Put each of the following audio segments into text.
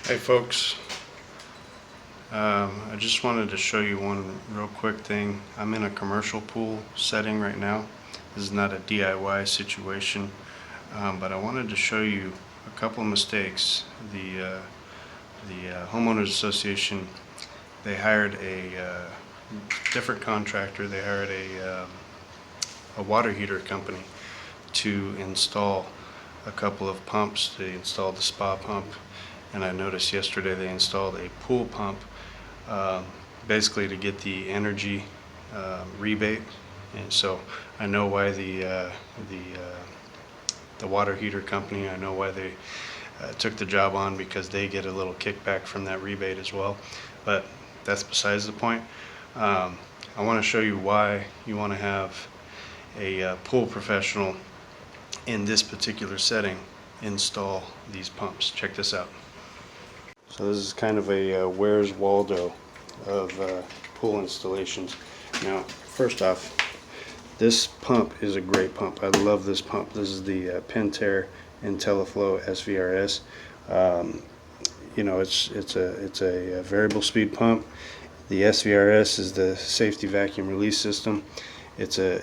Hey folks, I just wanted to show you one real quick thing. I'm in a commercial pool setting right now. This is not a DIY situation, but I wanted to show you a couple of mistakes. The homeowners association, they hired a different contractor. They hired a water heater company to install a couple of pumps. They installed the spa pump, and I noticed yesterday they installed a pool pump, basically to get the energy rebate. And so I know why the water heater company, I know why they took the job on, because they get a little kickback from that rebate as well. But that's besides the point. I want to show you why you want to have a pool professional in this particular setting install these pumps. Check this out. So this is kind of a Where's Waldo of pool installations. Now, first off, this pump is a great pump. I love this pump. This is the Pentair IntelliFlow SVRS. You know, it's a variable speed pump. The SVRS is the safety vacuum release system. It's a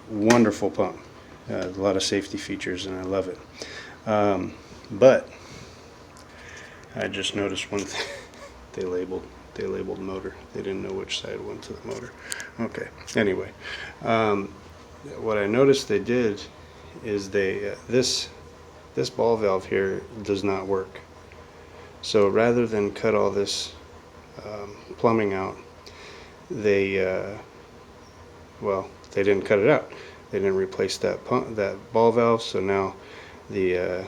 wonderful pump. A lot of safety features, and I love it. But I just noticed one thing. They labeled motor. They didn't know which side went to the motor. Okay. Anyway, what I noticed they did is this ball valve here does not work. So rather than cut all this plumbing out, they didn't cut it out. They didn't replace that ball valve. So now the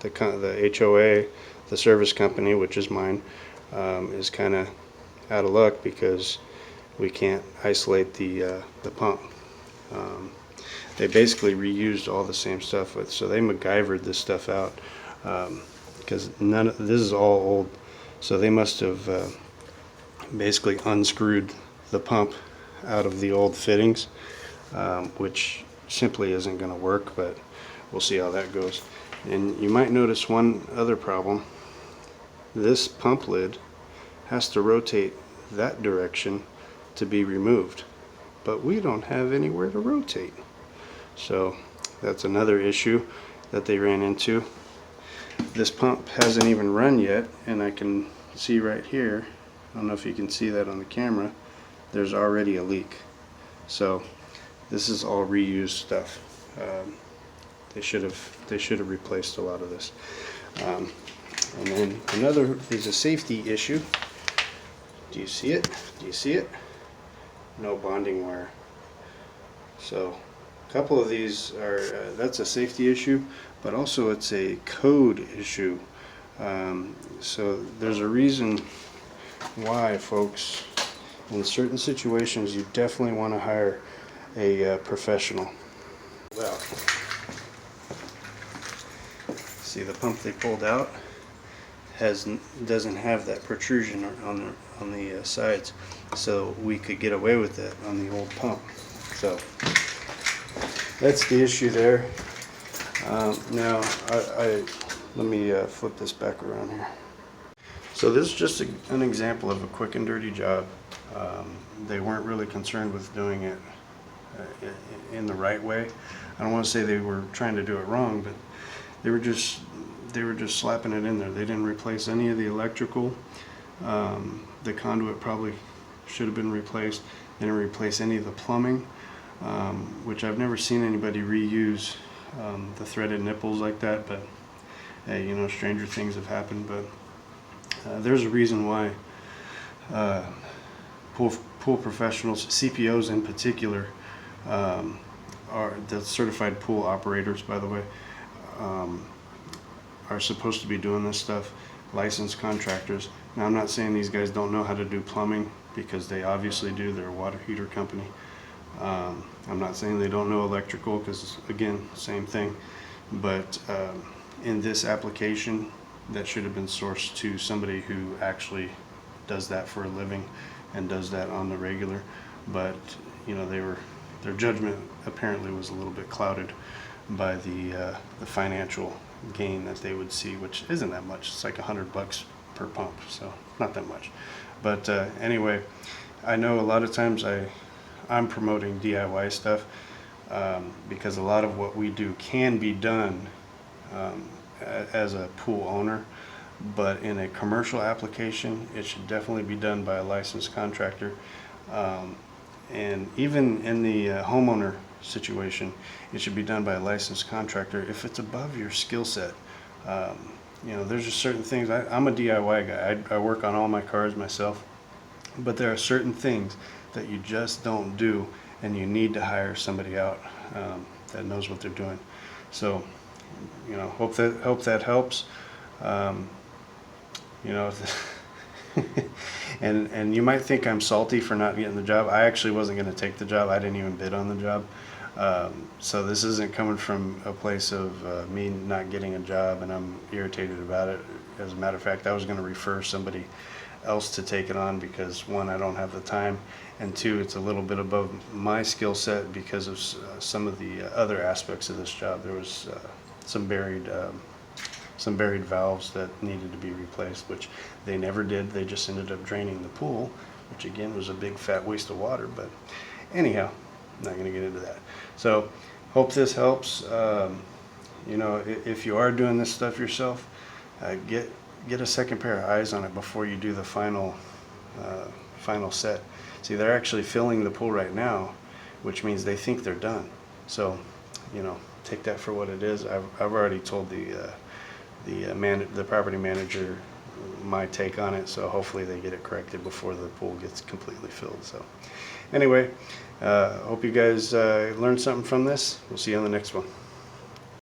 HOA, the service company, which is mine, is kind of out of luck because we can't isolate the pump. They basically reused all the same stuff so they MacGyvered this stuff out, because this is all old. So they must have basically unscrewed the pump out of the old fittings, which simply isn't going to work, but we'll see how that goes. And you might notice one other problem. This pump lid has to rotate that direction to be removed, but we don't have anywhere to rotate. So that's another issue that they ran into. This pump hasn't even run yet, and I can see right here, I don't know if you can see that on the camera, there's already a leak. So this is all reused stuff. They should have replaced a lot of this. And then another is a safety issue. Do you see it? Do you see it? No bonding wire. So a couple of these are that's a safety issue, but also it's a code issue. So there's a reason why, folks, in certain situations you definitely want to hire a professional. Well, see, the pump they pulled out doesn't have that protrusion on the sides, so we could get away with it on the old pump. So that's the issue there. Now let me flip this back around here. So this is just an example of a quick and dirty job. They weren't really concerned with doing it in the right way. I don't want to say they were trying to do it wrong, but they were just slapping it in there. They didn't replace any of the electrical. The conduit probably should have been replaced. They didn't replace any of the plumbing, which I've never seen anybody reuse the threaded nipples like that, but hey, you know, stranger things have happened. But there's a reason why pool professionals, CPOs in particular, are the certified pool operators, by the way, are supposed to be doing this stuff. Licensed contractors. Now, I'm not saying these guys don't know how to do plumbing, because they obviously do. They're a water heater company. I'm not saying they don't know electrical, because again, same thing. But in this application, that should have been sourced to somebody who actually does that for a living and does that on the regular. But you know, their judgment apparently was a little bit clouded by the financial gain that they would see, which isn't that much. It's like $100 per pump, so not that much. But anyway, I know a lot of times I'm promoting DIY stuff because a lot of what we do can be done as a pool owner, but in a commercial application, it should definitely be done by a licensed contractor. And even in the homeowner situation, it should be done by a licensed contractor if it's above your skill set. You know, there's just certain things. I'm a DIY guy. I work on all my cars myself, but there are certain things that you just don't do, and you need to hire somebody out that knows what they're doing. So, you know, hope that helps. You know, and you might think I'm salty for not getting the job. I actually wasn't going to take the job. I didn't even bid on the job. So this isn't coming from a place of me not getting a job and I'm irritated about it. As a matter of fact, I was going to refer somebody else to take it on because, one, I don't have the time, and two, it's a little bit above my skill set because of some of the other aspects of this job. There was some buried valves that needed to be replaced, which they never did. They just ended up draining the pool, which again was a big fat waste of water. But anyhow, I'm not going to get into that. So hope this helps. You know, if you are doing this stuff yourself, get a second pair of eyes on it before you do the final set. See, they're actually filling the pool right now, which means they think they're done. So, you know, take that for what it is. I've already told the property manager my take on it, so hopefully they get it corrected before the pool gets completely filled. So anyway, hope you guys learned something from this. We'll see you on the next one.